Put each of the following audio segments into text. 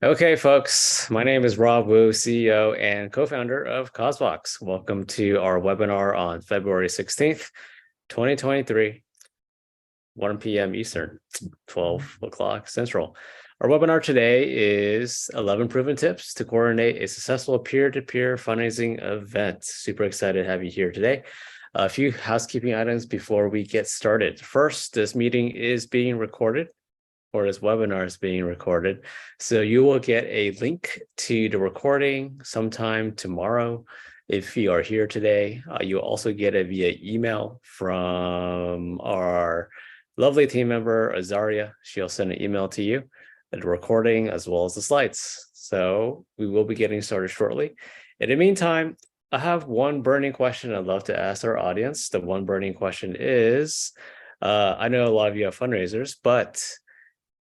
Okay, folks, my name is Rob Wu, CEO and co-founder of CauseVox. Welcome to our webinar on February 16th, 2023, 1 p.m. Eastern, 12 o'clock Central. Our webinar today is 11 proven tips to coordinate a successful peer-to-peer fundraising event. Super excited to have you here today. A few housekeeping items before we get started. First, this meeting is being recorded, or this webinar is being recorded. So you will get a link to the recording sometime tomorrow. If you are here today, you'll also get it via email from our lovely team member, Azaria. She'll send an email to you, the recording as well as the slides. So we will be getting started shortly. In the meantime, I have one burning question I'd love to ask our audience. The one burning question is, I know a lot of you have fundraisers, but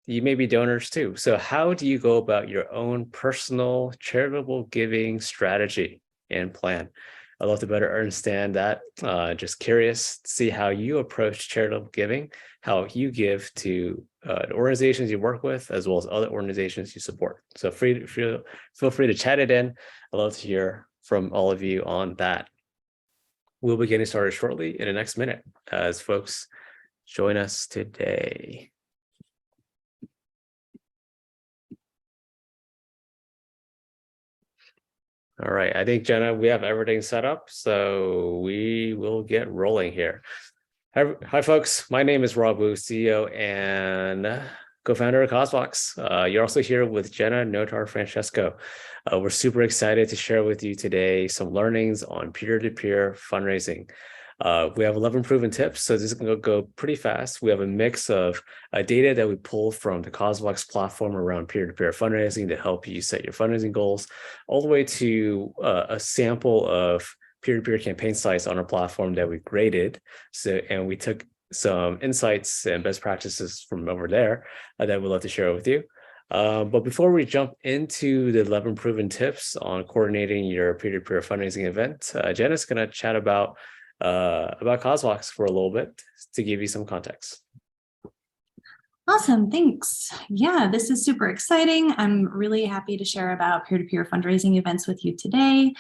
you may be donors too. So how do you go about your own personal charitable giving strategy and plan? I'd love to better understand that. Just curious to see how you approach charitable giving, how you give to the organizations you work with, as well as other organizations you support. So feel free to chat it in. I'd love to hear from all of you on that. We'll be getting started shortly in the next minute as folks join us today. All right, I think, Jenna, we have everything set up, so we will get rolling here. Hi, folks. My name is Rob Wu, CEO and co-founder of CauseVox. You're also here with Jenna Notar Francesco. We're super excited to share with you today some learnings on peer-to-peer fundraising. We have 11 proven tips, so this is going to go pretty fast. We have a mix of data that we pull from the CauseVox platform around peer-to-peer fundraising to help you set your fundraising goals, all the way to a sample of peer-to-peer campaign sites on our platform that we graded. And we took some insights and best practices from over there that we'd love to share with you. But before we jump into the 11 proven tips on coordinating your peer-to-peer fundraising event, Jenna's going to chat about CauseVox for a little bit to give you some context. Awesome, thanks. Yeah, this is super exciting. I'm really happy to share about peer-to-peer fundraising events with you today.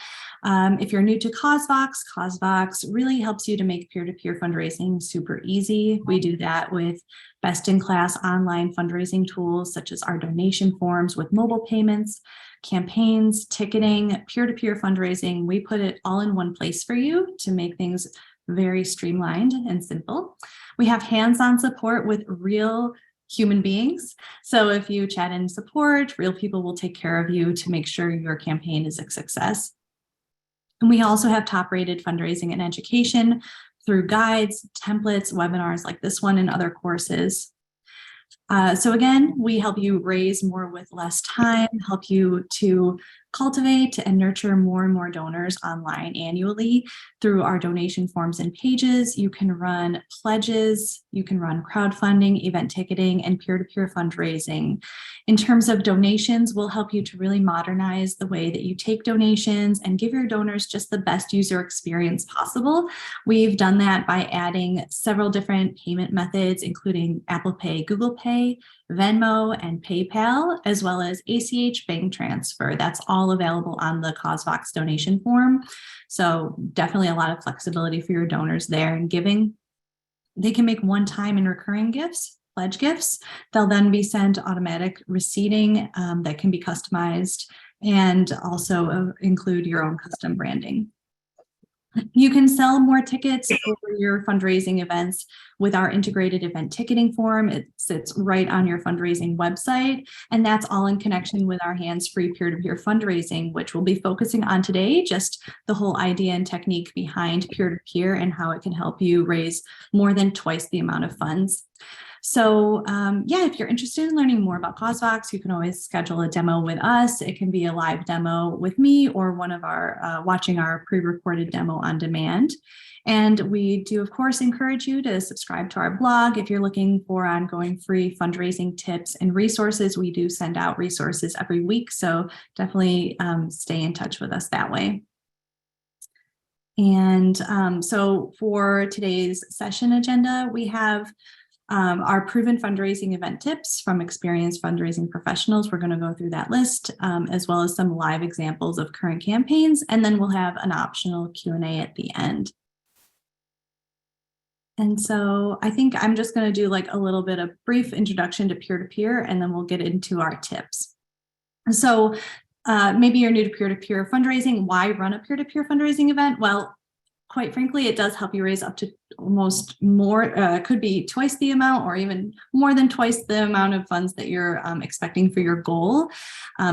If you're new to CauseVox really helps you to make peer-to-peer fundraising super easy. We do that with best-in-class online fundraising tools such as our donation forms with mobile payments, campaigns, ticketing, peer-to-peer fundraising. We put it all in one place for you to make things very streamlined and simple. We have hands-on support with real human beings. So if you chat in support, real people will take care of you to make sure your campaign is a success. And we also have top-rated fundraising and education through guides, templates, webinars like this one, and other courses. So again, we help you raise more with less time, help you to cultivate and nurture more and more donors online annually through our donation forms and pages. You can run pledges, you can run crowdfunding, event ticketing, and peer-to-peer fundraising. In terms of donations, we'll help you to really modernize the way that you take donations and give your donors just the best user experience possible. We've done that by adding several different payment methods, including Apple Pay, Google Pay, Venmo, and PayPal, as well as ACH bank transfer. That's all available on the CauseVox donation form. So definitely a lot of flexibility for your donors there in giving. They can make one-time and recurring gifts, pledge gifts. They'll then be sent automatic receipting that can be customized and also include your own custom branding. You can sell more tickets for your fundraising events with our integrated event ticketing form. It sits right on your fundraising website, and that's all in connection with our hands-free peer-to-peer fundraising, which we'll be focusing on today, just the whole idea and technique behind peer-to-peer and how it can help you raise more than twice the amount of funds. So yeah, if you're interested in learning more about CauseVox, you can always schedule a demo with us. It can be a live demo with me or one of our watching our pre-recorded demo on demand. And we do, of course, encourage you to subscribe to our blog. If you're looking for ongoing free fundraising tips and resources, we do send out resources every week. So definitely stay in touch with us that way. And so for today's session agenda, we have Our proven fundraising event tips from experienced fundraising professionals. We're going to go through that list, as well as some live examples of current campaigns, and then we'll have an optional Q&A at the end. And so I think I'm just going to do like a little bit of brief introduction to peer-to-peer, and then we'll get into our tips. So maybe you're new to peer-to-peer fundraising. Why run a peer-to-peer fundraising event? Well, quite frankly, it does help you raise up to almost more, could be twice the amount or even more than twice the amount of funds that you're expecting for your goal,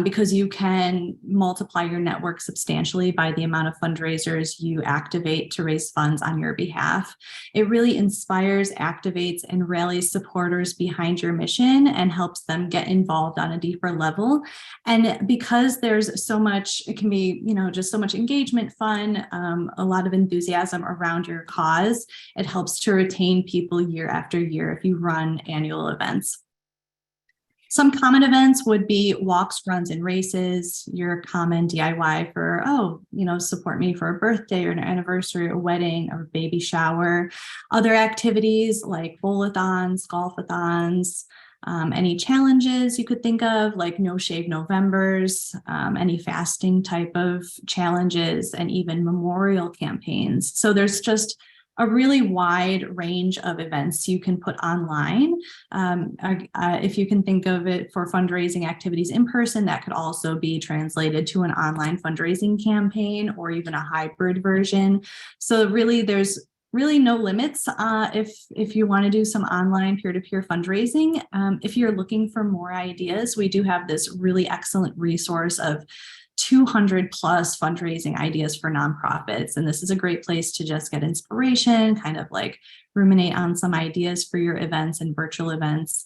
because you can multiply your network substantially by the amount of fundraisers you activate to raise funds on your behalf. It really inspires, activates, and rallies supporters behind your mission and helps them get involved on a deeper level. And because there's so much, it can be, just so much engagement, fun, a lot of enthusiasm around your cause, it helps to retain people year after year if you run annual events. Some common events would be walks, runs, and races, your common DIY for, support me for a birthday or an anniversary, a wedding, or a baby shower. Other activities like bowl-a-thons, golf-a-thons, any challenges you could think of, like No Shave Novembers, any fasting type of challenges, and even memorial campaigns. So there's just a really wide range of events you can put online. If you can think of it for fundraising activities in person, that could also be translated to an online fundraising campaign or even a hybrid version. So really, there's really no limits if you want to do some online peer-to-peer fundraising. If you're looking for more ideas, we do have this really excellent resource of 200 plus fundraising ideas for nonprofits. And this is a great place to just get inspiration, kind of like ruminate on some ideas for your events and virtual events.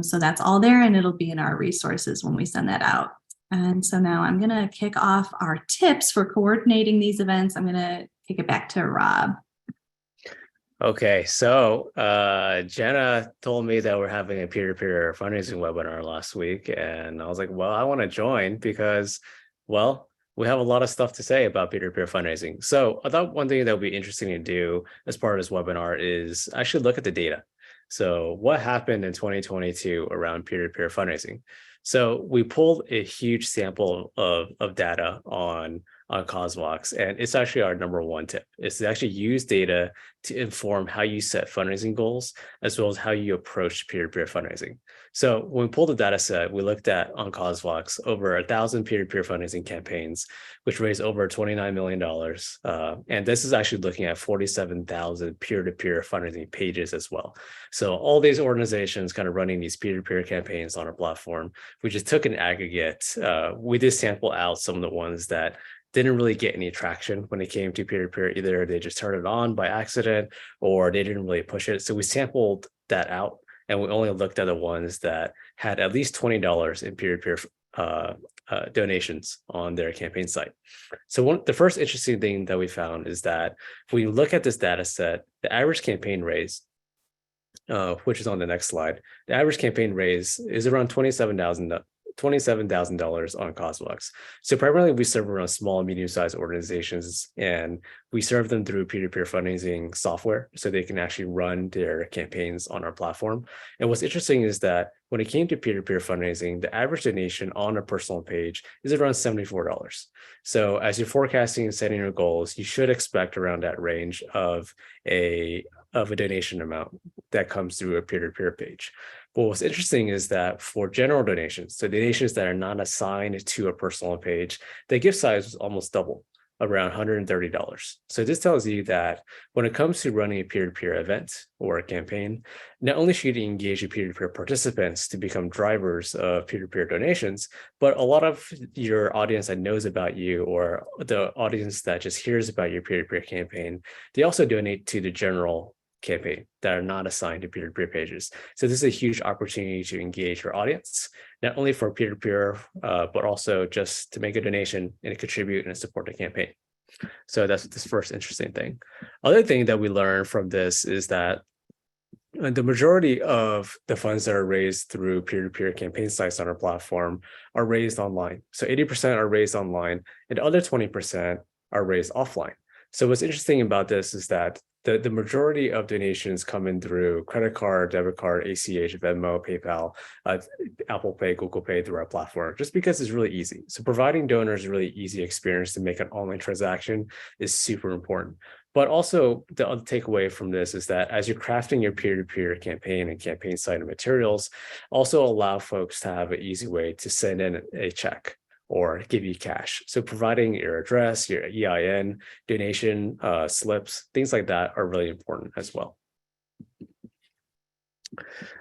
So that's all there, and it'll be in our resources when we send that out. And so now I'm going to kick off our tips for coordinating these events. I'm going to kick it back to Rob. Okay, so Jenna told me that we're having a peer-to-peer fundraising webinar last week, and I was like, well, I want to join because, well, we have a lot of stuff to say about peer-to-peer fundraising. So I thought one thing that would be interesting to do as part of this webinar is actually look at the data. So what happened in 2022 around peer-to-peer fundraising? So we pulled a huge sample of data on CauseVox, and it's actually our number one tip, is to actually use data to inform how you set fundraising goals, as well as how you approach peer-to-peer fundraising. So when we pulled the data set, we looked at on CauseVox over 1,000 peer-to-peer fundraising campaigns, which raised over $29 million. And this is actually looking at 47,000 peer-to-peer fundraising pages as well. So all these organizations kind of running these peer-to-peer campaigns on our platform, we just took an aggregate. We did sample out some of the ones that didn't really get any traction when it came to peer-to-peer. Either they just turned it on by accident or they didn't really push it. So we sampled that out, and we only looked at the ones that had at least $20 in peer-to-peer donations on their campaign site. So the first interesting thing that we found is that if we look at this data set, the average campaign raise, which is on the next slide, the average campaign raise is around $27,000 on CauseVox. So primarily we serve around small and medium-sized organizations, and we serve them through peer-to-peer fundraising software so they can actually run their campaigns on our platform. And what's interesting is that when it came to peer-to-peer fundraising, the average donation on a personal page is around $74. So as you're forecasting and setting your goals, you should expect around that range of a donation amount that comes through a peer-to-peer page. But what's interesting is that for general donations, so donations that are not assigned to a personal page, the gift size was almost double, around $130. So this tells you that when it comes to running a peer-to-peer event or a campaign, not only should you engage your peer-to-peer participants to become drivers of peer-to-peer donations, but a lot of your audience that knows about you, or the audience that just hears about your peer-to-peer campaign, they also donate to the general campaign that are not assigned to peer-to-peer pages. So this is a huge opportunity to engage your audience, not only for peer-to-peer, but also just to make a donation and contribute and support the campaign. So that's this first interesting thing. Other thing that we learned from this is that the majority of the funds that are raised through peer-to-peer campaign sites on our platform are raised online. So 80% are raised online, and the other 20% are raised offline. So what's interesting about this is that the majority of donations come in through credit card, debit card, ACH, Venmo, PayPal, Apple Pay, Google Pay through our platform, just because it's really easy. So providing donors a really easy experience to make an online transaction is super important. But also the other takeaway from this is that as you're crafting your peer-to-peer campaign and campaign site and materials, also allow folks to have an easy way to send in a check or give you cash. So providing your address, your EIN, donation slips, things like that are really important as well.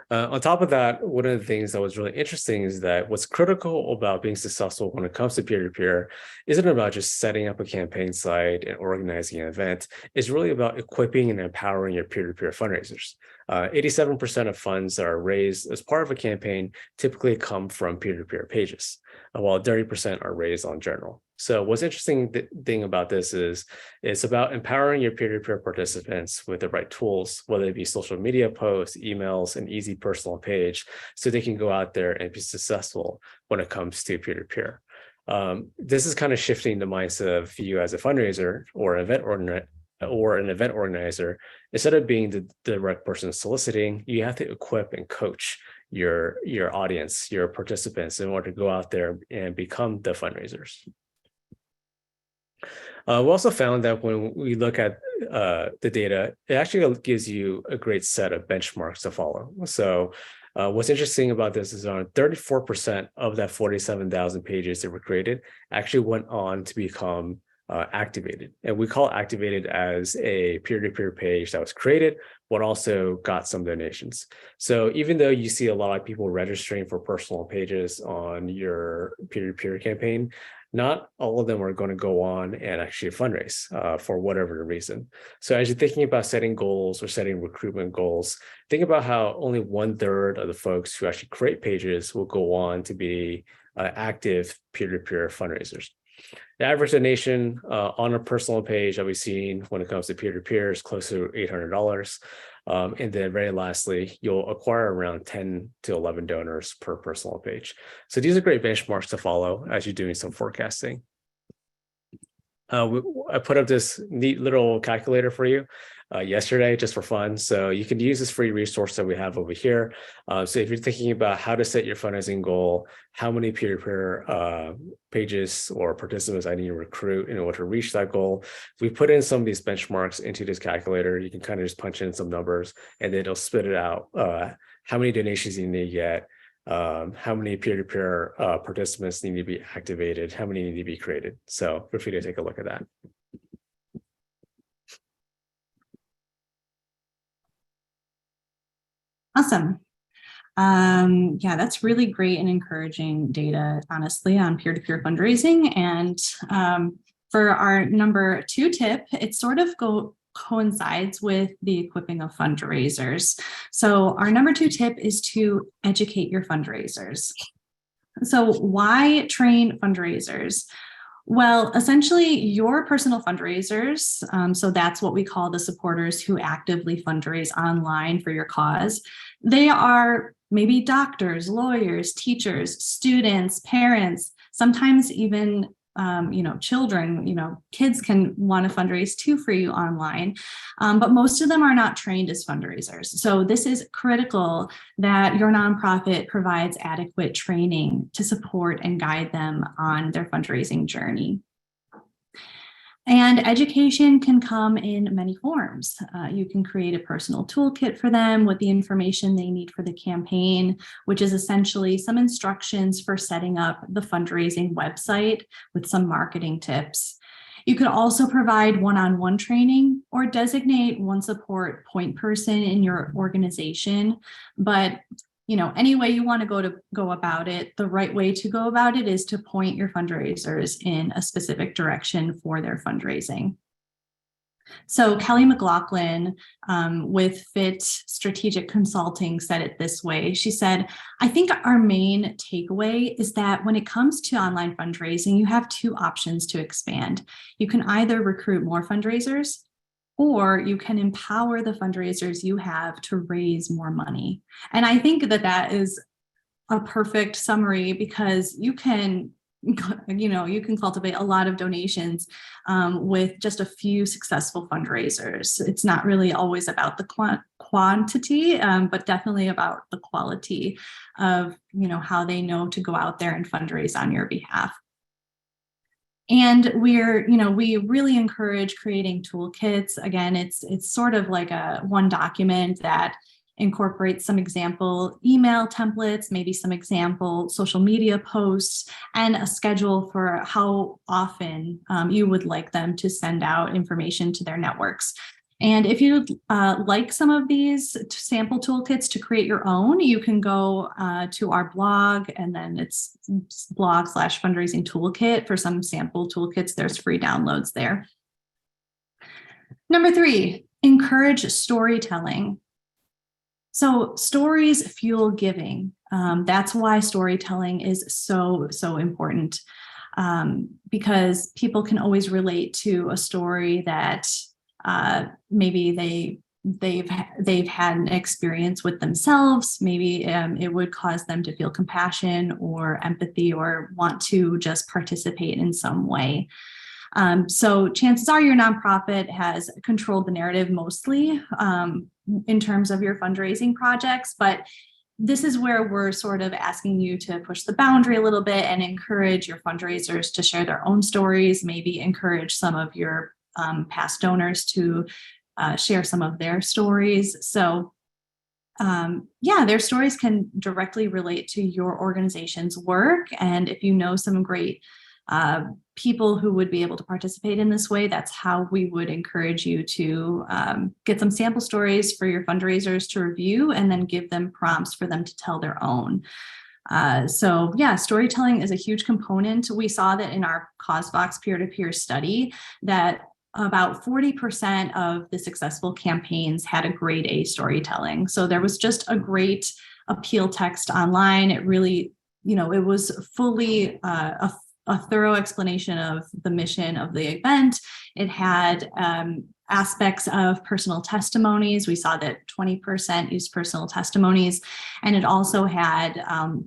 On top of that, one of the things that was really interesting is that what's critical about being successful when it comes to peer-to-peer isn't about just setting up a campaign site and organizing an event. It's really about equipping and empowering your peer-to-peer fundraisers. 87% of funds that are raised as part of a campaign typically come from peer-to-peer pages, while 30% are raised on journal. So what's interesting thing about this is it's about empowering your peer-to-peer participants with the right tools, whether it be social media posts, emails, an easy personal page, so they can go out there and be successful when it comes to peer-to-peer. This is kind of shifting the mindset of you as a fundraiser or an event organizer. Instead of being the direct person soliciting, you have to equip and coach your audience, your participants, in order to go out there and become the fundraisers. We also found that when we look at the data, it actually gives you a great set of benchmarks to follow. So what's interesting about this is around 34% of that 47,000 pages that were created actually went on to become activated. And we call activated as a peer-to-peer page that was created, but also got some donations. So even though you see a lot of people registering for personal pages on your peer-to-peer campaign, not all of them are going to go on and actually fundraise for whatever the reason. So as you're thinking about setting goals or setting recruitment goals, think about how only 1/3 of the folks who actually create pages will go on to be active peer-to-peer fundraisers. The average donation on a personal page that we've seen when it comes to peer-to-peer is close to $800. And then very lastly, you'll acquire around 10 to 11 donors per personal page. So these are great benchmarks to follow as you're doing some forecasting. I put up this neat little calculator for you yesterday just for fun. So you can use this free resource that we have over here. So if you're thinking about how to set your fundraising goal, how many peer-to-peer pages or participants I need to recruit in order to reach that goal, we put in some of these benchmarks into this calculator. You can kind of just punch in some numbers and then it'll spit it out how many donations you need to get, how many peer-to-peer participants need to be activated, how many need to be created. So feel free to take a look at that. Awesome. Yeah, that's really great and encouraging data, honestly, on peer-to-peer fundraising. And for our number 2 tip, it sort of coincides with the equipping of fundraisers. So our number 2 tip is to educate your fundraisers. So why train fundraisers? Well, essentially, your personal fundraisers, so that's what we call the supporters who actively fundraise online for your cause. They are maybe doctors, lawyers, teachers, students, parents, sometimes even children, kids can want to fundraise too for you online, but most of them are not trained as fundraisers. So this is critical that your nonprofit provides adequate training to support and guide them on their fundraising journey. And education can come in many forms. You can create a personal toolkit for them with the information they need for the campaign, which is essentially some instructions for setting up the fundraising website with some marketing tips. You could also provide one-on-one training or designate one support point person in your organization. But any way you want to go about it, the right way to go about it is to point your fundraisers in a specific direction for their fundraising. So Kelly McLaughlin with Fit Strategic Consulting said it this way. She said, I think our main takeaway is that when it comes to online fundraising, you have 2 options to expand. You can either recruit more fundraisers, or you can empower the fundraisers you have to raise more money. And I think that is a perfect summary, because you can you can cultivate a lot of donations with just a few successful fundraisers. It's not really always about the quantity, but definitely about the quality of, how they know to go out there and fundraise on your behalf. And we really encourage creating toolkits. Again, it's sort of like one document that incorporates some example email templates, maybe some example social media posts, and a schedule for how often you would like them to send out information to their networks. And if you'd like some of these sample toolkits to create your own, you can go to our blog, and then it's blog/fundraising toolkit for some sample toolkits. There's free downloads there. Number 3, encourage storytelling. So stories fuel giving. That's why storytelling is so important, because people can always relate to a story that maybe they've had an experience with themselves. Maybe it would cause them to feel compassion or empathy or want to just participate in some way. So chances are your nonprofit has controlled the narrative mostly in terms of your fundraising projects, but this is where we're sort of asking you to push the boundary a little bit and encourage your fundraisers to share their own stories, maybe encourage some of your past donors to share some of their stories. So their stories can directly relate to your organization's work. And if you know some great people who would be able to participate in this way, that's how we would encourage you to get some sample stories for your fundraisers to review and then give them prompts for them to tell their own. Storytelling is a huge component. We saw that in our CauseVox peer-to-peer study that about 40% of the successful campaigns had a grade A storytelling. So there was just a great appeal text online. It really, it was fully a thorough explanation of the mission of the event. It had aspects of personal testimonies. We saw that 20% used personal testimonies, and it also had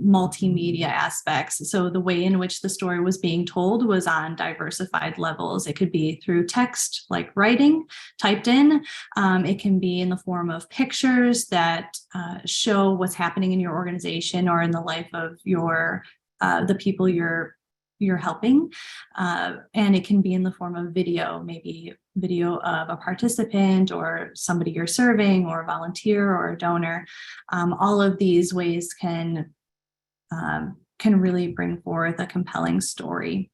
multimedia aspects. So the way in which the story was being told was on diversified levels. It could be through text, like writing, typed in. It can be in the form of pictures that show what's happening in your organization or in the life of the people you're helping. And it can be in the form of video, maybe video of a participant or somebody you're serving or a volunteer or a donor. All of these ways can really bring forth a compelling story.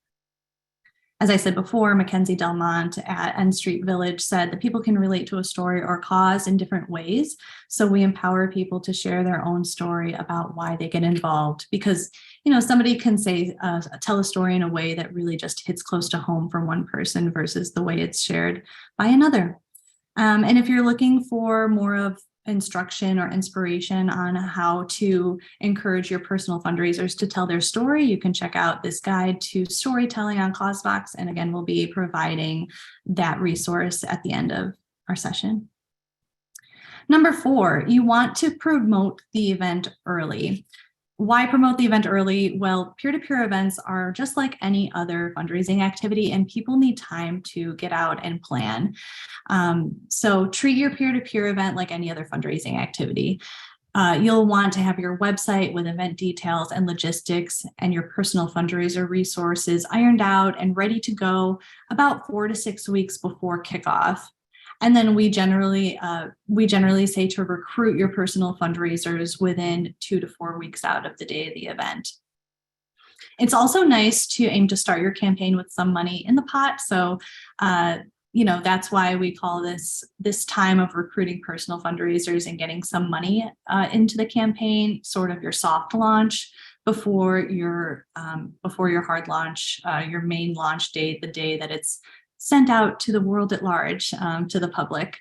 As I said before, Mackenzie Delmont at N Street Village said that people can relate to a story or cause in different ways. So we empower people to share their own story about why they get involved, because, somebody can tell a story in a way that really just hits close to home for one person versus the way it's shared by another. And if you're looking for more of instruction or inspiration on how to encourage your personal fundraisers to tell their story, you can check out this guide to storytelling on CauseVox. And again, we'll be providing that resource at the end of our session. Number 4, you want to promote the event early. Why promote the event early? Well, peer-to-peer events are just like any other fundraising activity, and people need time to get out and plan. So treat your peer-to-peer event like any other fundraising activity. You'll want to have your website with event details and logistics and your personal fundraiser resources ironed out and ready to go about 4 to 6 weeks before kickoff. And then we generally say to recruit your personal fundraisers within 2 to 4 weeks out of the day of the event. It's also nice to aim to start your campaign with some money in the pot. So, that's why we call this time of recruiting personal fundraisers and getting some money into the campaign sort of your soft launch before your hard launch, your main launch date, the day that it's sent out to the world at large, to the public.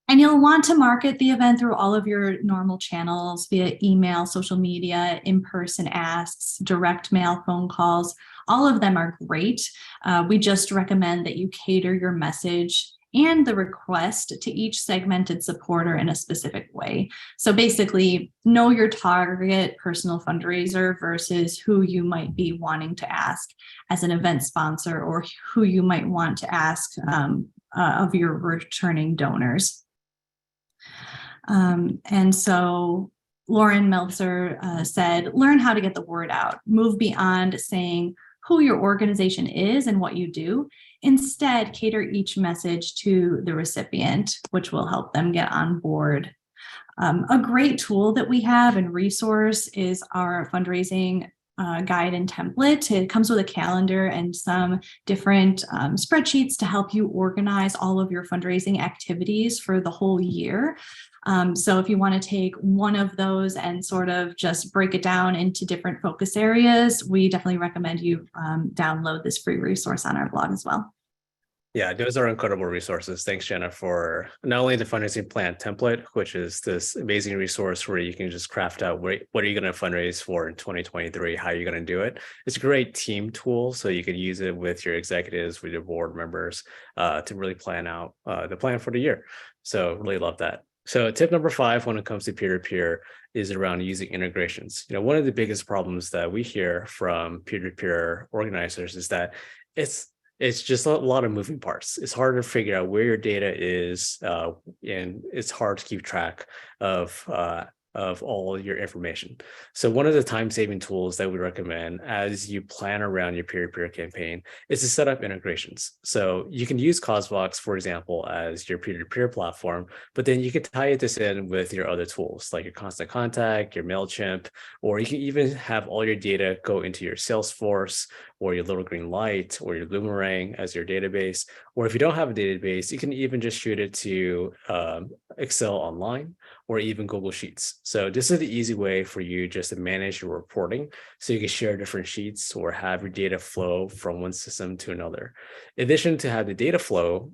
And you'll want to market the event through all of your normal channels via email, social media, in-person asks, direct mail, phone calls. All of them are great. We just recommend that you cater your message and the request to each segmented supporter in a specific way. So basically, know your target personal fundraiser versus who you might be wanting to ask as an event sponsor, or who you might want to ask of your returning donors. And so Lauren Meltzer said, learn how to get the word out, move beyond saying who your organization is and what you do. Instead, cater each message to the recipient, which will help them get on board. A great tool that we have and resource is our fundraising guide and template. It comes with a calendar and some different spreadsheets to help you organize all of your fundraising activities for the whole year. So if you want to take one of those and sort of just break it down into different focus areas, we definitely recommend you download this free resource on our blog as well. Yeah, those are incredible resources. Thanks, Jenna, for not only the fundraising plan template, which is this amazing resource where you can just craft out what are you going to fundraise for in 2023, how you're going to do it. It's a great team tool, so you can use it with your executives, with your board members, to really plan out the plan for the year. So really love that. So tip number 5 when it comes to peer-to-peer is around using integrations. One of the biggest problems that we hear from peer-to-peer organizers is that it's just a lot of moving parts. It's hard to figure out where your data is, and it's hard to keep track of all your information. So one of the time-saving tools that we recommend as you plan around your peer-to-peer campaign is to set up integrations. So you can use CauseVox, for example, as your peer-to-peer platform, but then you can tie this in with your other tools like your Constant Contact, your MailChimp, or you can even have all your data go into your Salesforce or your Little Green Light or your Boomerang as your database. Or if you don't have a database, you can even just shoot it to Excel Online or even Google Sheets. So this is the easy way for you just to manage your reporting. So you can share different sheets or have your data flow from one system to another. In addition to have the data flow,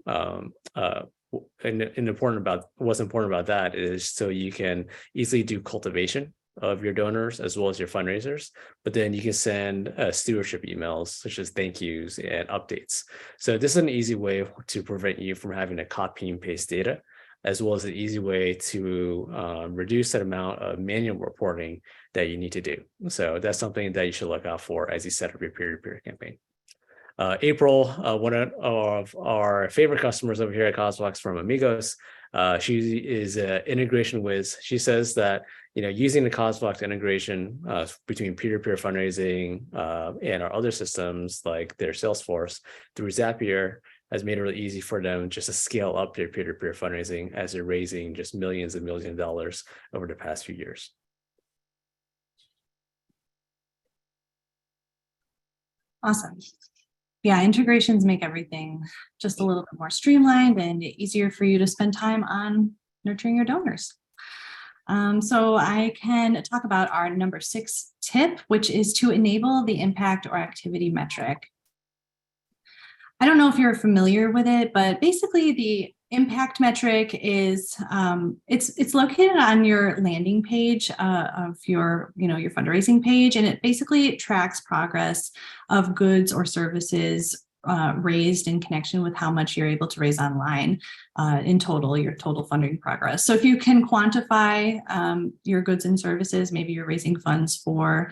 what's important about that is so you can easily do cultivation of your donors as well as your fundraisers, but then you can send stewardship emails such as thank yous and updates. So this is an easy way to prevent you from having to copy and paste data, as well as an easy way to reduce that amount of manual reporting that you need to do. So that's something that you should look out for as you set up your peer-to-peer campaign. April, one of our favorite customers over here at CauseVox from Amigos, she is an integration whiz. She says that using the CauseVox integration between peer-to-peer fundraising and our other systems like their Salesforce through Zapier has made it really easy for them just to scale up their peer-to-peer fundraising as they're raising just millions and millions of dollars over the past few years. Awesome. Yeah, integrations make everything just a little bit more streamlined and easier for you to spend time on nurturing your donors. So I can talk about our number 6 tip, which is to enable the impact or activity metric. I don't know if you're familiar with it, but basically the impact metric is it's located on your landing page of your your fundraising page, and it basically tracks progress of goods or services raised in connection with how much you're able to raise online in total, your total funding progress. So if you can quantify your goods and services, maybe you're raising funds for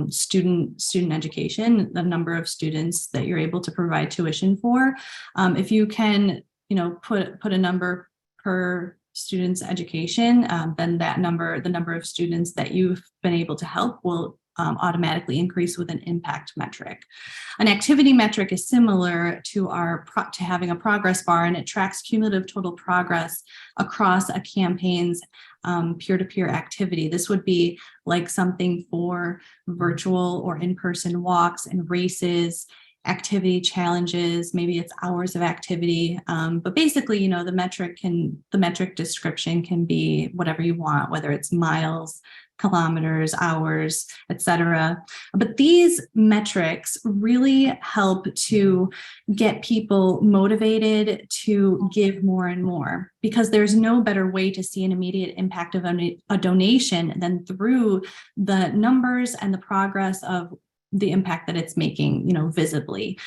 student education, the number of students that you're able to provide tuition for. If you can put a number per student's education, then the number of students that you've been able to help will automatically increase with an impact metric. An activity metric is similar to having a progress bar, and it tracks cumulative total progress across a campaign's peer-to-peer activity. This would be like something for virtual or in-person walks and races, activity challenges, maybe it's hours of activity, but basically, the metric description can be whatever you want, whether it's miles, kilometers, hours, etc. But these metrics really help to get people motivated to give more and more, because there's no better way to see an immediate impact of a donation than through the numbers and the progress of the impact that it's making, visibly.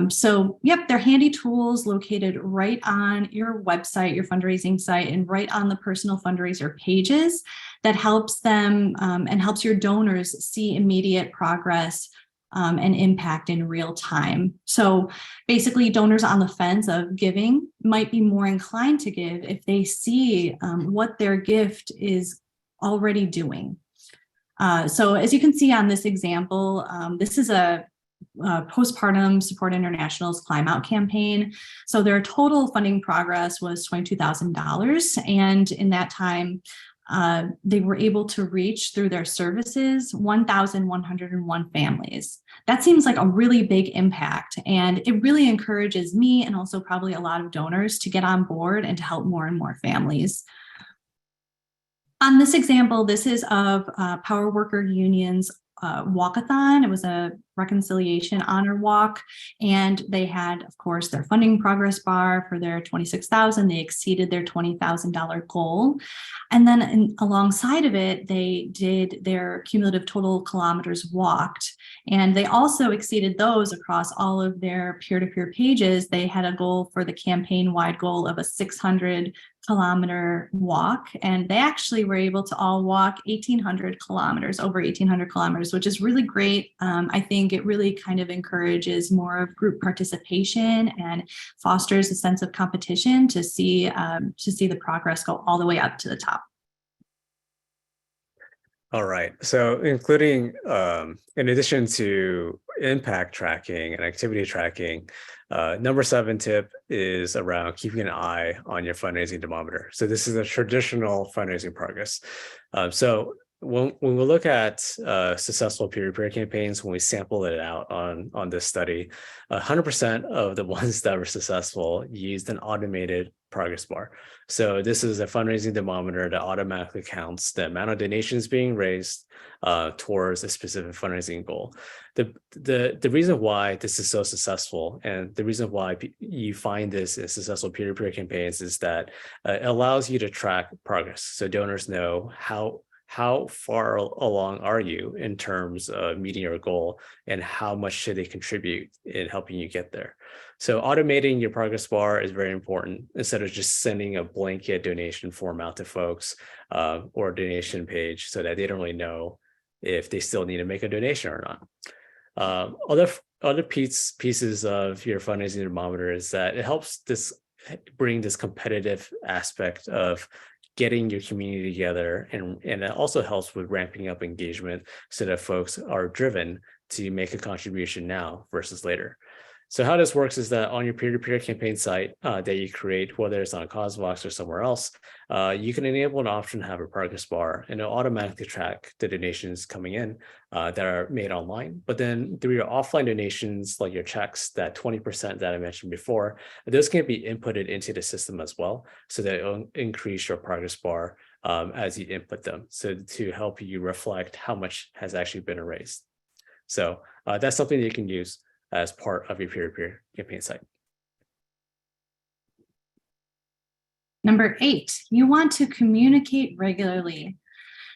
So, yep, they're handy tools located right on your website, your fundraising site, and right on the personal fundraiser pages that helps them and helps your donors see immediate progress and impact in real time. So basically, donors on the fence of giving might be more inclined to give if they see what their gift is already doing. So as you can see on this example, this is a Postpartum Support International's Climb Out campaign. So their total funding progress was $22,000. And in that time, they were able to reach through their services 1,101 families. That seems like a really big impact. And it really encourages me and also probably a lot of donors to get on board and to help more and more families. On this example, this is of Power Worker Union's walkathon. It was a reconciliation honor walk, and they had, of course, their funding progress bar for their $26,000. They exceeded their $20,000 goal. And then alongside of it, they did their cumulative total kilometers walked. And they also exceeded those across all of their peer-to-peer pages. They had a goal for the campaign-wide goal of a 600-kilometer walk. And they actually were able to all walk 1,800 kilometers, over 1,800 kilometers, which is really great. I think it really kind of encourages more of group participation and fosters a sense of competition to see the progress go all the way up to the top. All right. So including, in addition to impact tracking and activity tracking, number 7 tip is around keeping an eye on your fundraising thermometer. So this is a traditional fundraising progress. So when we look at successful peer-to-peer campaigns, when we sample it out on this study, 100% of the ones that were successful used an automated progress bar. So this is a fundraising thermometer that automatically counts the amount of donations being raised towards a specific fundraising goal. The reason why this is so successful, and the reason why you find this in successful peer-to-peer campaigns, is that it allows you to track progress. So donors know how far along are you in terms of meeting your goal, and how much should they contribute in helping you get there. So automating your progress bar is very important, instead of just sending a blanket donation form out to folks or a donation page so that they don't really know if they still need to make a donation or not. Other pieces of your fundraising thermometer is that it helps bring this competitive aspect of getting your community together, and it also helps with ramping up engagement so that folks are driven to make a contribution now versus later. So how this works is that on your peer-to-peer campaign site that you create, whether it's on CauseVox or somewhere else, you can enable an option to have a progress bar, and it'll automatically track the donations coming in that are made online. But then through your offline donations, like your checks, that 20% that I mentioned before, those can be inputted into the system as well, so that it'll increase your progress bar as you input them, so to help you reflect how much has actually been erased. So that's something that you can use as part of your peer-to-peer campaign site. Number 8, you want to communicate regularly.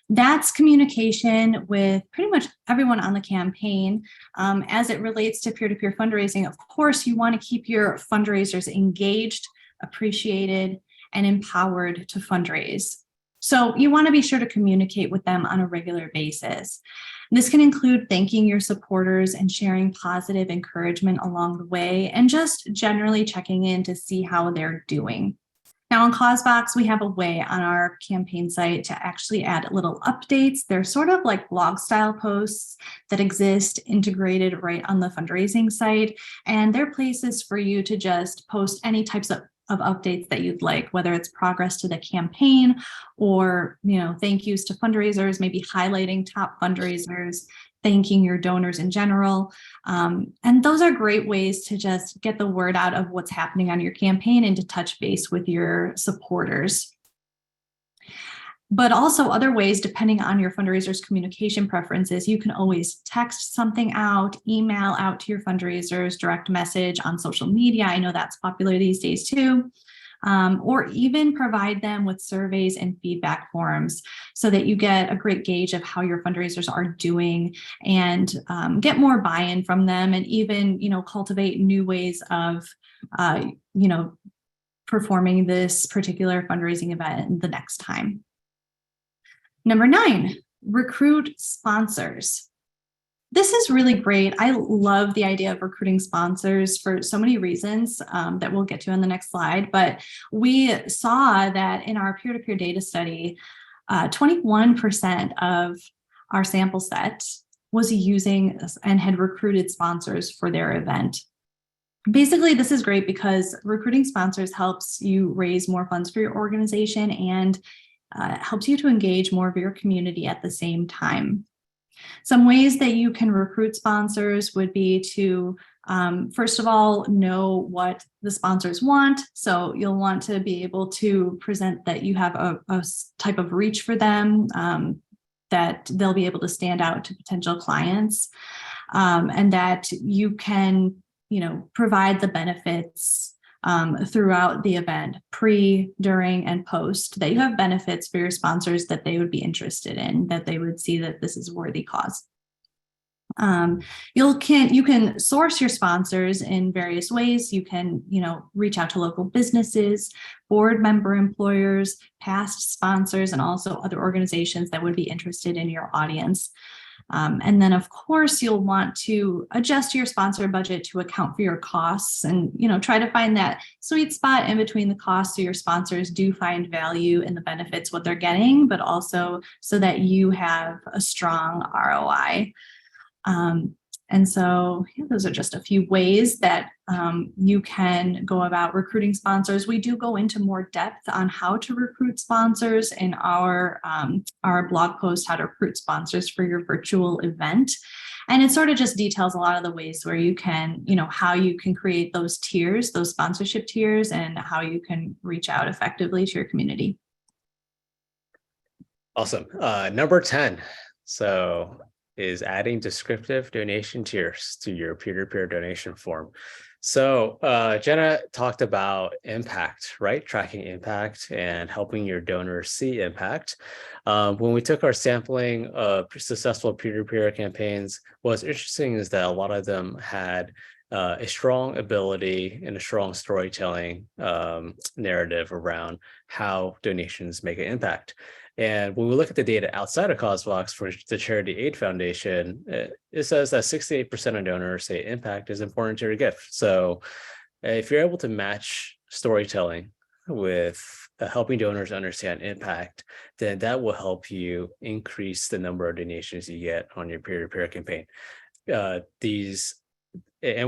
That's communication with pretty much everyone on the campaign. As it relates to peer-to-peer fundraising, of course, you want to keep your fundraisers engaged, appreciated, and empowered to fundraise. So you want to be sure to communicate with them on a regular basis. This can include thanking your supporters and sharing positive encouragement along the way, and just generally checking in to see how they're doing. Now on CauseVox, we have a way on our campaign site to actually add little updates. They're sort of like blog style posts that exist integrated right on the fundraising site. And they're places for you to just post any types of updates that you'd like, whether it's progress to the campaign or, thank yous to fundraisers, maybe highlighting top fundraisers, thanking your donors in general. And those are great ways to just get the word out of what's happening on your campaign and to touch base with your supporters. But also other ways, depending on your fundraiser's communication preferences, you can always text something out, email out to your fundraisers, direct message on social media. I know that's popular these days too. or even provide them with surveys and feedback forms so that you get a great gauge of how your fundraisers are doing and get more buy-in from them, and even, cultivate new ways of, performing this particular fundraising event the next time. Number 9, recruit sponsors. This is really great. I love the idea of recruiting sponsors for so many reasons that we'll get to in the next slide. But we saw that in our peer-to-peer data study, 21% of our sample set was using and had recruited sponsors for their event. Basically, this is great because recruiting sponsors helps you raise more funds for your organization and helps you to engage more of your community at the same time. Some ways that you can recruit sponsors would be to, first of all, know what the sponsors want. So you'll want to be able to present that you have a type of reach for them, that they'll be able to stand out to potential clients, and that you can provide the benefits throughout the event, pre, during, and post, that you have benefits for your sponsors that they would be interested in, that they would see that this is a worthy cause. You can source your sponsors in various ways. You can, reach out to local businesses, board member employers, past sponsors, and also other organizations that would be interested in your audience. And then, of course, you'll want to adjust your sponsor budget to account for your costs and, try to find that sweet spot in between the costs so your sponsors do find value in the benefits, what they're getting, but also so that you have a strong ROI. And so those are just a few ways that you can go about recruiting sponsors. We do go into more depth on how to recruit sponsors in our blog post, How to Recruit Sponsors for Your Virtual Event. And it sort of just details a lot of the ways where you can, how you can create those tiers, those sponsorship tiers, and how you can reach out effectively to your community. Awesome. Number 10. So is adding descriptive donation tiers to your peer-to-peer donation form. So Jenna talked about impact, right? Tracking impact and helping your donors see impact. When we took our sampling of successful peer-to-peer campaigns, what's interesting is that a lot of them had a strong ability and a strong storytelling narrative around how donations make an impact. And when we look at the data outside of CauseVox for the Charity Aid Foundation, it says that 68% of donors say impact is important to your gift. So if you're able to match storytelling with helping donors understand impact, then that will help you increase the number of donations you get on your peer-to-peer campaign. And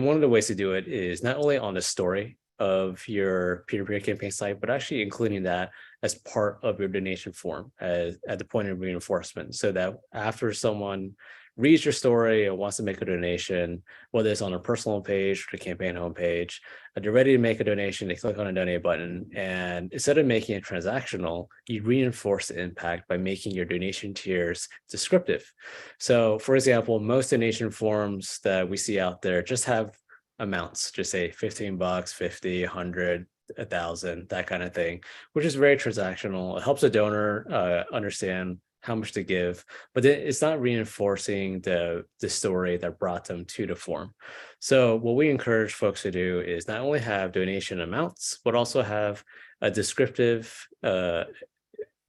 one of the ways to do it is not only on the story of your peer-to-peer campaign site, but actually including that as part of your donation form at the point of reinforcement, so that after someone reads your story or wants to make a donation, whether it's on a personal page or the campaign homepage, they're ready to make a donation, they click on a donate button, and instead of making it transactional, you reinforce the impact by making your donation tiers descriptive. So for example, most donation forms that we see out there just have amounts, just say $15, 50, 100, 1,000, that kind of thing, which is very transactional. It helps a donor understand how much to give, but it's not reinforcing the story that brought them to the form. So what we encourage folks to do is not only have donation amounts, but also have a descriptive,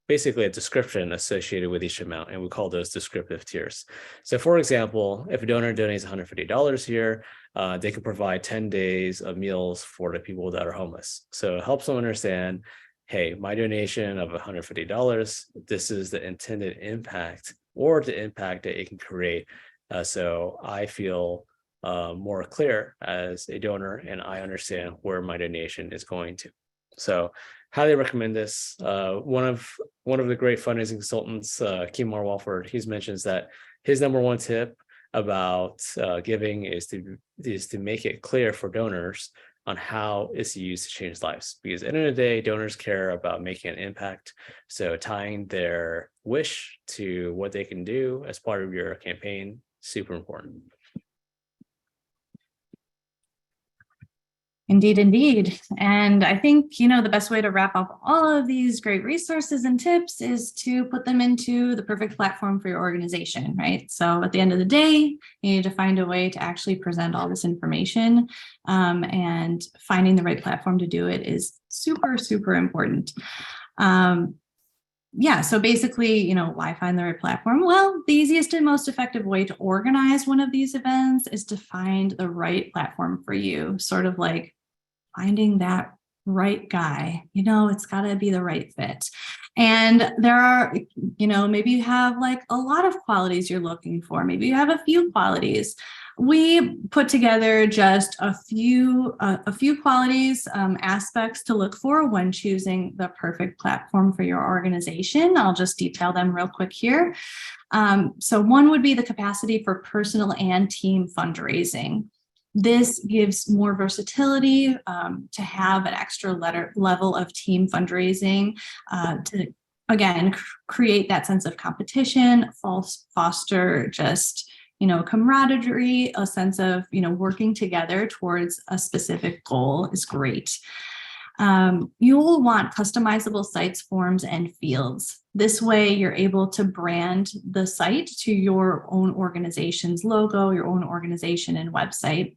basically a description associated with each amount, and we call those descriptive tiers. So for example, if a donor donates $150 here, they can provide 10 days of meals for the people that are homeless. So it helps them understand, hey, my donation of $150, this is the intended impact or the impact that it can create. So I feel more clear as a donor and I understand where my donation is going to. So highly recommend this. One of the great fundraising consultants, Kimar Walford, he mentions that his number one tip about giving is to make it clear for donors on how it's used to change lives. Because at the end of the day, donors care about making an impact. So tying their wish to what they can do as part of your campaign, super important. Indeed, indeed. And I think, the best way to wrap up all of these great resources and tips is to put them into the perfect platform for your organization, right? So at the end of the day, you need to find a way to actually present all this information, and finding the right platform to do it is super, super important. So basically, why find the right platform? Well, the easiest and most effective way to organize one of these events is to find the right platform for you, sort of like finding that right guy. It's got to be the right fit. And there are, maybe you have like a lot of qualities you're looking for. Maybe you have a few qualities. We put together just a few qualities, aspects to look for when choosing the perfect platform for your organization. I'll just detail them real quick here. So one would be the capacity for personal and team fundraising. This gives more versatility to have an extra level of team fundraising to, again, create that sense of competition, foster just, camaraderie, a sense of, working together towards a specific goal is great. You will want customizable sites, forms, and fields. This way, you're able to brand the site to your own organization's logo, your own organization and website.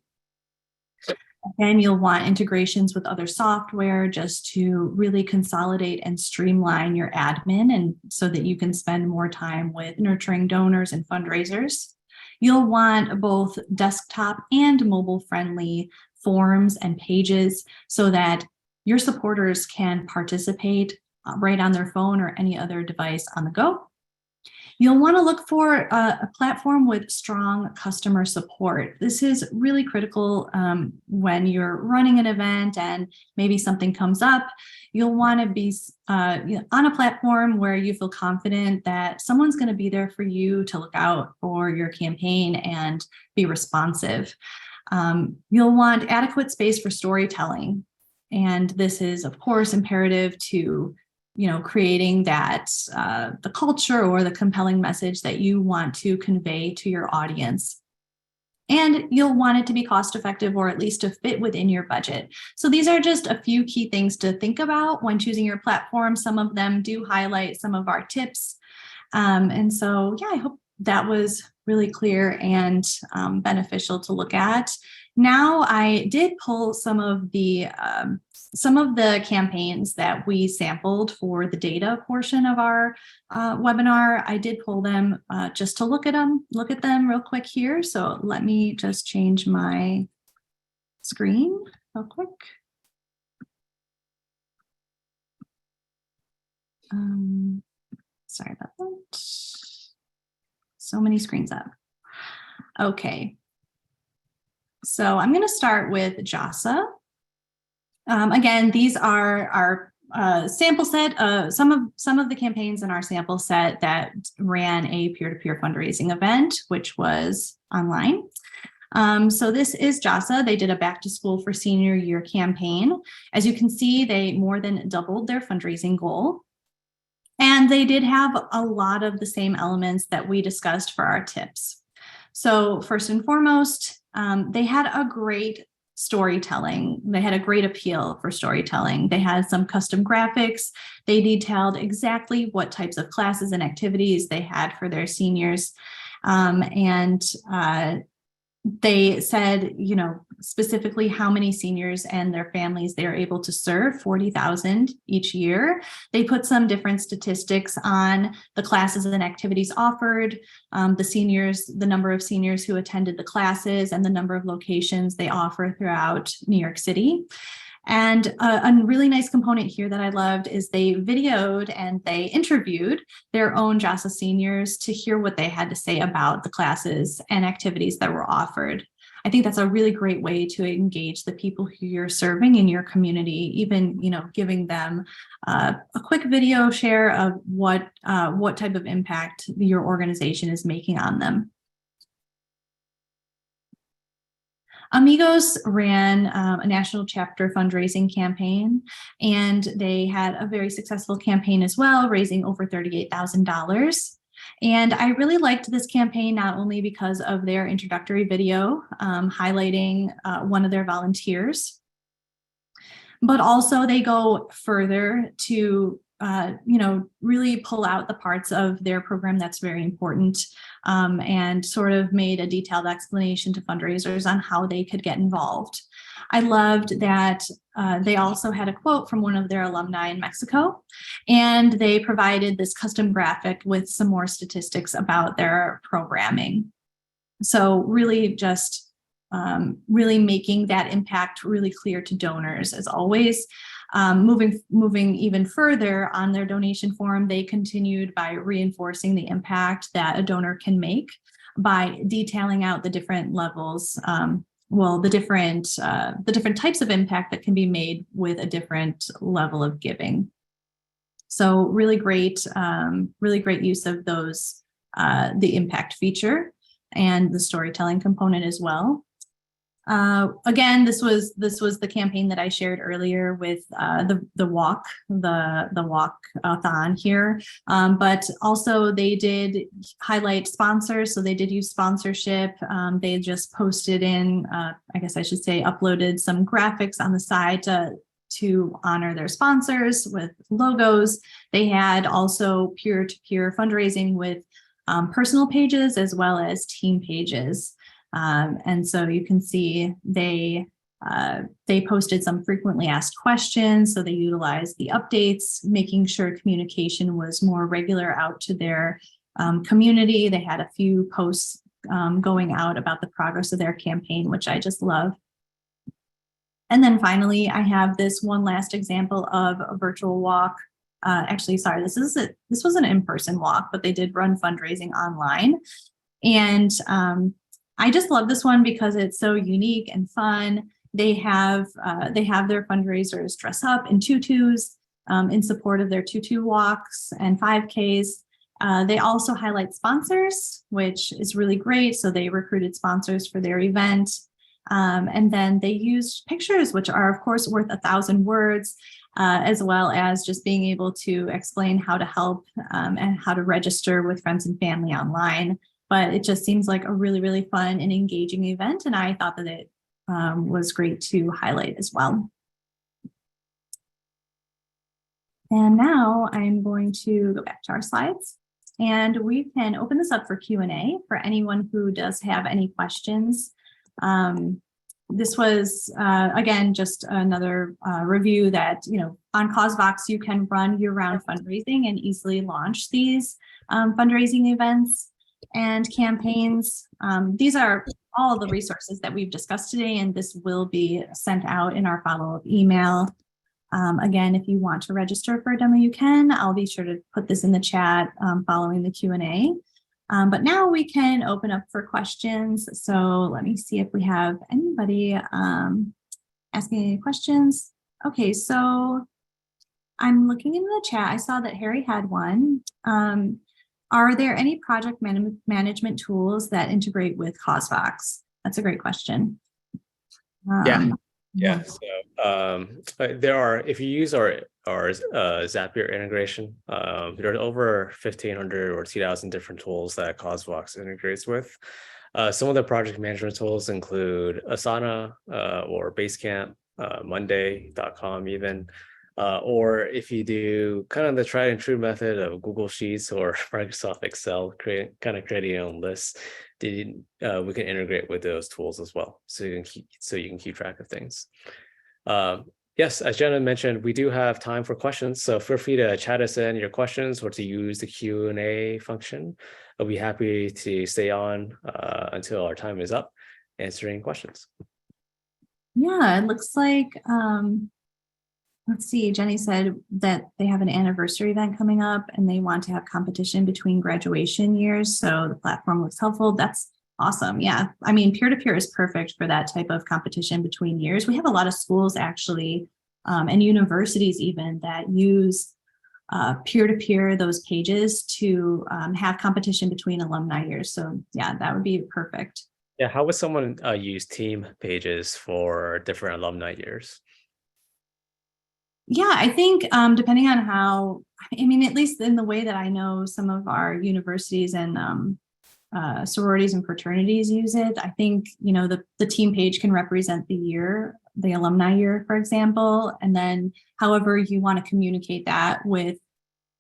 Again, you'll want integrations with other software just to really consolidate and streamline your admin, and so that you can spend more time with nurturing donors and fundraisers. You'll want both desktop and mobile-friendly forms and pages so that your supporters can participate right on their phone or any other device on the go. You'll want to look for a platform with strong customer support. This is really critical when you're running an event and maybe something comes up. You'll want to be on a platform where you feel confident that someone's going to be there for you to look out for your campaign and be responsive. You'll want adequate space for storytelling. And this is, of course, imperative to creating that the culture or the compelling message that you want to convey to your audience. And you'll want it to be cost effective, or at least to fit within your budget. So these are just a few key things to think about when choosing your platform. Some of them do highlight some of our tips. And so, I hope that was really clear and beneficial to look at. Now, I did pull some of the campaigns that we sampled for the data portion of our webinar. I did pull them just to look at them real quick here. So let me just change my screen real quick. Sorry about that. So many screens up. Okay. So I'm going to start with JASA. Again, these are our sample set. Some of the campaigns in our sample set that ran a peer-to-peer fundraising event, which was online. So this is JASA. They did a back to school for senior year campaign. As you can see, they more than doubled their fundraising goal. And they did have a lot of the same elements that we discussed for our tips. So first and foremost, they had a great storytelling. They had a great appeal for storytelling. They had some custom graphics. They detailed exactly what types of classes and activities they had for their seniors. They said, specifically how many seniors and their families they are able to serve, 40,000 each year. They put some different statistics on the classes and activities offered, the number of seniors who attended the classes, and the number of locations they offer throughout New York City. And a really nice component here that I loved is they videoed and they interviewed their own JASA seniors to hear what they had to say about the classes and activities that were offered. I think that's a really great way to engage the people who you're serving in your community, even, giving them a quick video share of what type of impact your organization is making on them. Amigos ran a national chapter fundraising campaign, and they had a very successful campaign as well, raising over $38,000. And I really liked this campaign, not only because of their introductory video highlighting one of their volunteers, But also they go further to really pull out the parts of their program that's very important, and sort of made a detailed explanation to fundraisers on how they could get involved. I loved that they also had a quote from one of their alumni in Mexico, and they provided this custom graphic with some more statistics about their programming. So really just really making that impact really clear to donors. As always, moving even further on their donation form, they continued by reinforcing the impact that a donor can make by detailing out the different levels, the different types of impact that can be made with a different level of giving. So really great use of those, the impact feature and the storytelling component as well. Again, this was the campaign that I shared earlier with the walk-a-thon here, but also they did highlight sponsors, so they did use sponsorship. They just posted in, I guess I should say, uploaded some graphics on the side to honor their sponsors with logos. They had also peer-to-peer fundraising with personal pages as well as team pages. And so you can see they posted some frequently asked questions. So they utilized the updates, making sure communication was more regular out to their community. They had a few posts going out about the progress of their campaign, which I just love. And then finally, I have this one last example of a virtual walk. Actually, sorry, this was an in-person walk, but they did run fundraising online. And I just love this one because it's so unique and fun. They have their fundraisers dress up in tutus in support of their tutu walks and 5Ks. They also highlight sponsors, which is really great. So they recruited sponsors for their event. And then they used pictures, which are, of course, worth 1,000 words, as well as just being able to explain how to help and how to register with friends and family online. But it just seems like a really, really fun and engaging event. And I thought that it was great to highlight as well. And now I'm going to go back to our slides. And we can open this up for Q&A for anyone who does have any questions. This was, again, just another review that, on CauseVox, you can run year-round fundraising and easily launch these fundraising events and campaigns. These are all the resources that we've discussed today, and this will be sent out in our follow-up email. Again, if you want to register for a demo, you can. I'll be sure to put this in the chat following the Q&A. But now we can open up for questions. So let me see if we have anybody asking any questions. Okay, so I'm looking in the chat. I saw that Harry had one. Are there any project management tools that integrate with CauseVox? That's a great question. Yeah. So there are, if you use our Zapier integration, there are over 1,500 or 2,000 different tools that CauseVox integrates with. Some of the project management tools include Asana or Basecamp, Monday.com even. Or if you do kind of the tried and true method of Google Sheets or Microsoft Excel, creating your own lists, we can integrate with those tools as well, so you can keep track of things. Yes, as Jenna mentioned, we do have time for questions, so feel free to chat us in your questions or to use the Q&A function. I'll be happy to stay on until our time is up, answering questions. Yeah, it looks like. Let's see, Jenny said that they have an anniversary event coming up and they want to have competition between graduation years. So the platform looks helpful. That's awesome. Yeah. I mean, peer-to-peer is perfect for that type of competition between years. We have a lot of schools actually, and universities even, that use peer-to-peer, those pages to have competition between alumni years. So yeah, that would be perfect. Yeah. How would someone use team pages for different alumni years? Yeah, I think depending on how, I mean, at least in the way that I know some of our universities and sororities and fraternities use it, I think, the team page can represent the year the alumni year, for example, and then however you want to communicate that with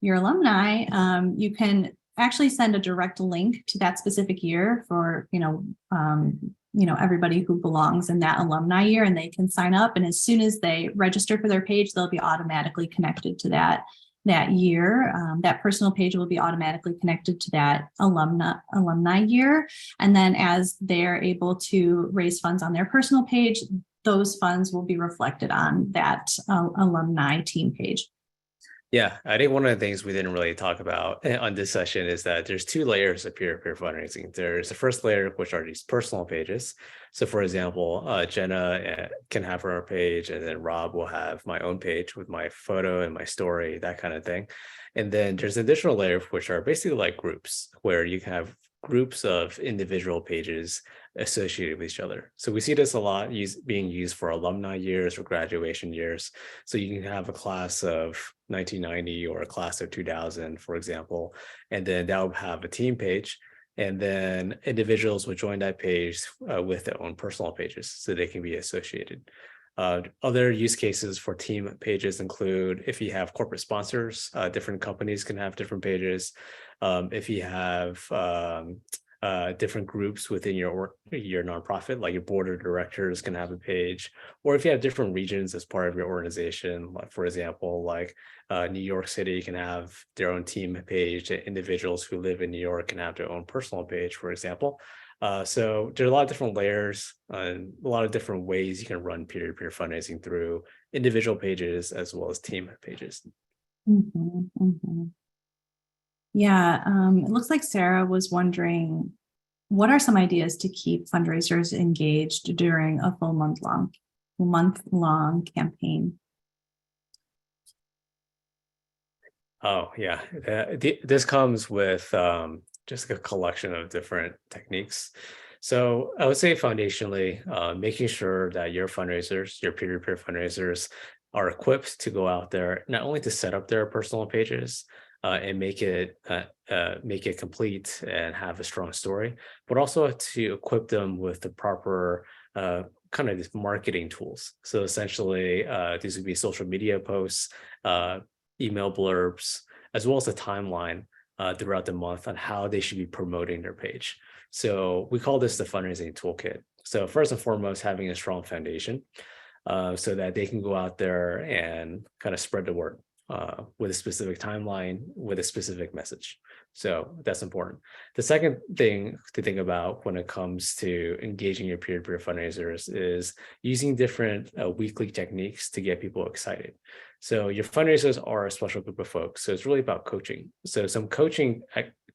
your alumni, you can actually send a direct link to that specific year for, everybody who belongs in that alumni year, and they can sign up. And as soon as they register for their page, they'll be automatically connected to that year. That personal page will be automatically connected to that alumni year. And then as they're able to raise funds on their personal page, those funds will be reflected on that alumni team page. Yeah, I think one of the things we didn't really talk about on this session is that there's two layers of peer-to-peer fundraising. There's the first layer, which are these personal pages. So for example, Jenna can have her own page, and then Rob will have my own page with my photo and my story, that kind of thing. And then there's an additional layer, which are basically like groups, where you can have groups of individual pages associated with each other. So we see this a lot being used for alumni years or graduation years. So you can have a class of 1990 or a class of 2000, for example, and then that will have a team page. And then individuals will join that page with their own personal pages, so they can be associated. Other use cases for team pages include if you have corporate sponsors, different companies can have different pages. If you have different groups within your nonprofit, like your board of directors can have a page, or if you have different regions as part of your organization, like for example, like New York City can have their own team page, individuals who live in New York can have their own personal page, for example. So there are a lot of different layers and a lot of different ways you can run peer-to-peer fundraising through individual pages as well as team pages. Mm-hmm, mm-hmm. Yeah, it looks like Sarah was wondering, what are some ideas to keep fundraisers engaged during a full month-long campaign? Oh, yeah. This comes with just a collection of different techniques. So I would say foundationally, making sure that your fundraisers, your peer-to-peer fundraisers, are equipped to go out there, not only to set up their personal pages and make it complete and have a strong story, but also to equip them with the proper kind of these marketing tools. So essentially, these would be social media posts, email blurbs, as well as a timeline throughout the month on how they should be promoting their page. So we call this the fundraising toolkit. So first and foremost, having a strong foundation so that they can go out there and kind of spread the word with a specific timeline, with a specific message. So that's important. The second thing to think about when it comes to engaging your peer-to-peer fundraisers is using different weekly techniques to get people excited. So your fundraisers are a special group of folks. So it's really about coaching. So some coaching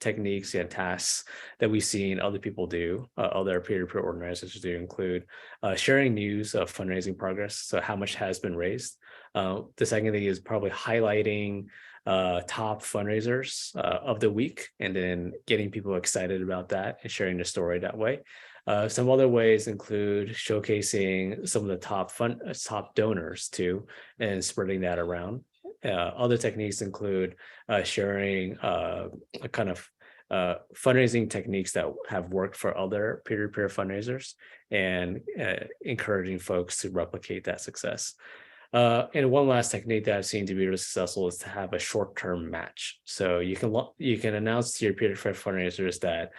techniques and tasks that we've seen other people do, other peer-to-peer organizers do, include sharing news of fundraising progress. So how much has been raised. The second thing is probably highlighting top fundraisers of the week, and then getting people excited about that and sharing the story that way. Some other ways include showcasing some of the top donors too, and spreading that around. Other techniques include sharing a kind of fundraising techniques that have worked for other peer-to-peer fundraisers, and encouraging folks to replicate that success. And one last technique that I've seen to be really successful is to have a short-term match. So you can announce to your peer-to-peer fundraisers that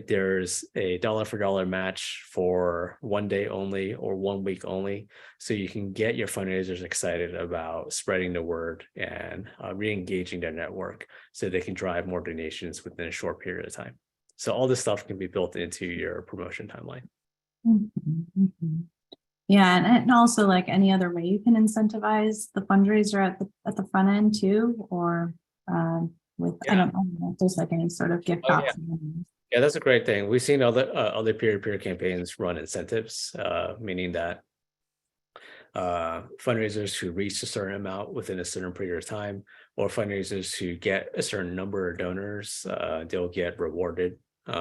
there's a dollar for dollar match for 1 day only or 1 week only, so you can get your fundraisers excited about spreading the word and re-engaging their network, so they can drive more donations within a short period of time. So all this stuff can be built into your promotion timeline. Mm-hmm, mm-hmm. Yeah, and also like any other way you can incentivize the fundraiser at the front end too, or I don't know if there's like any sort of gift option. Yeah, that's a great thing. We've seen other peer-to-peer campaigns run incentives, meaning that fundraisers who reach a certain amount within a certain period of time, or fundraisers who get a certain number of donors, they'll get rewarded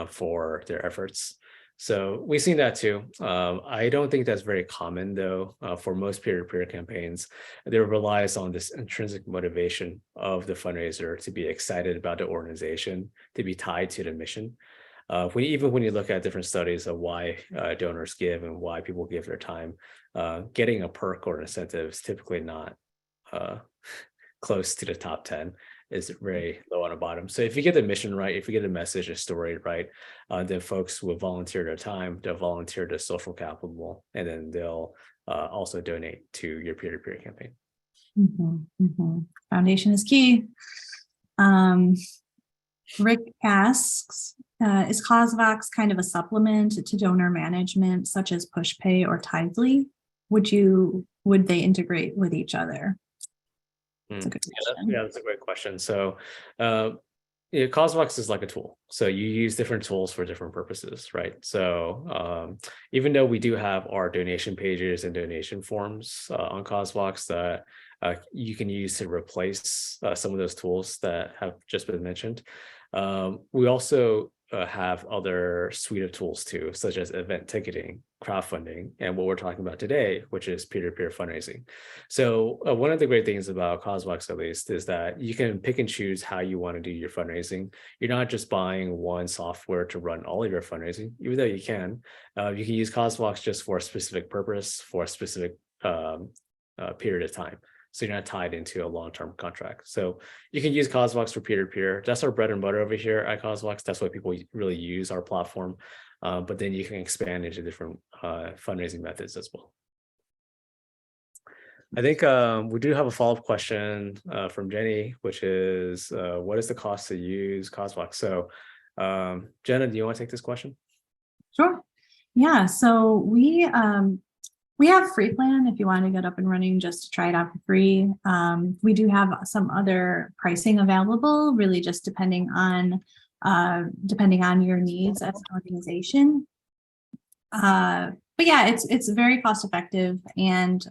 for their efforts. So we've seen that too. I don't think that's very common though. For most peer-to-peer campaigns, they relies on this intrinsic motivation of the fundraiser to be excited about the organization, to be tied to the mission. Even when you look at different studies of why donors give and why people give their time, getting a perk or an incentive is typically not close to the top 10. Is very low on the bottom. So if you get the mission right, if you get the message, the story right, then folks will volunteer their time, they'll volunteer their social capital, and then they'll also donate to your peer-to-peer campaign. Foundation is key. Rick asks, is CauseVox kind of a supplement to donor management, such as PushPay or Tidely? Would they integrate with each other? That's a good question. Yeah, that's a great question. So CauseVox is like a tool. So you use different tools for different purposes, right? So even though we do have our donation pages and donation forms on CauseVox that you can use to replace some of those tools that have just been mentioned, we also have other suite of tools too, such as event ticketing, crowdfunding, and what we're talking about today, which is peer-to-peer fundraising. So one of the great things about CauseVox, at least, is that you can pick and choose how you want to do your fundraising. You're not just buying one software to run all of your fundraising, even though you can use CauseVox just for a specific purpose, for a specific period of time. So you're not tied into a long-term contract. So you can use CauseVox for peer-to-peer. That's our bread and butter over here at CauseVox. That's why people really use our platform. But then you can expand into different fundraising methods as well. I think we do have a follow-up question from Jenny, which is, what is the cost to use CauseVox? So Jenna, do you want to take this question? Sure. Yeah, so we have free plan if you want to get up and running just to try it out for free. We do have some other pricing available, really just depending on your needs as an organization. But yeah, it's very cost effective, and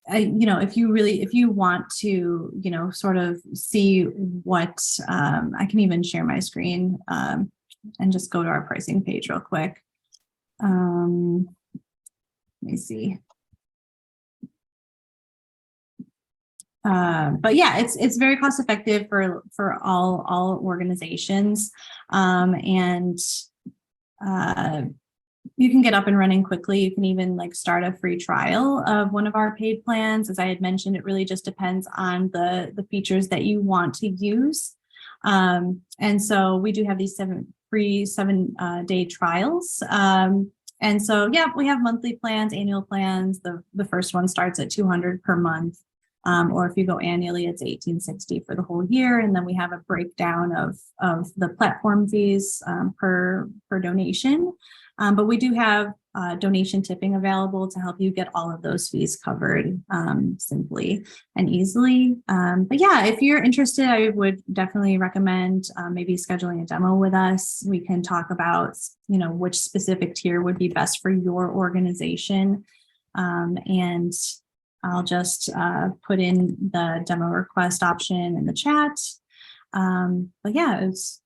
if you want to, sort of see what I can even share my screen and just go to our pricing page real quick. Let me see. But yeah, it's very cost effective for all organizations, and you can get up and running quickly. You can even start a free trial of one of our paid plans. As I had mentioned, it really just depends on the features that you want to use. And so we do have these free 7-day trials. And so, yeah, we have monthly plans, annual plans. The first one starts at $200 per month. Or if you go annually, it's $1,860 for the whole year. And then we have a breakdown of the platform fees per donation. But we do have donation tipping available to help you get all of those fees covered simply and easily. But yeah, if you're interested, I would definitely recommend maybe scheduling a demo with us. We can talk about, which specific tier would be best for your organization. And I'll just put in the demo request option in the chat. But yeah, it's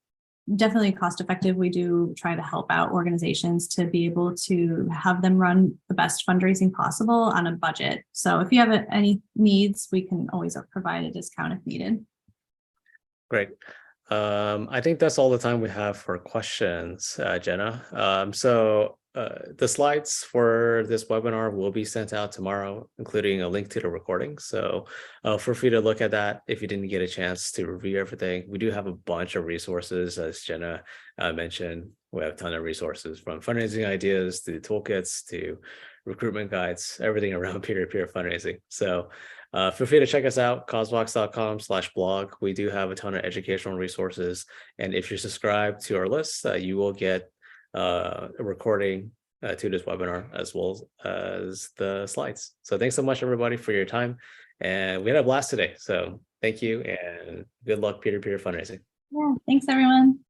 definitely cost effective. We do try to help out organizations to be able to have them run the best fundraising possible on a budget. So if you have any needs, we can always provide a discount if needed. Great. I think that's all the time we have for questions, Jenna. So the slides for this webinar will be sent out tomorrow, including a link to the recording. So feel free to look at that if you didn't get a chance to review everything. We do have a bunch of resources, as Jenna mentioned. We have a ton of resources, from fundraising ideas to toolkits to recruitment guides, everything around peer-to-peer fundraising. So feel free to check us out, causevox.com/blog. We do have a ton of educational resources. And if you're subscribed to our list, you will get a recording to this webinar as well as the slides. So thanks so much, everybody, for your time. And we had a blast today. So thank you and good luck peer-to-peer fundraising. Yeah, thanks, everyone.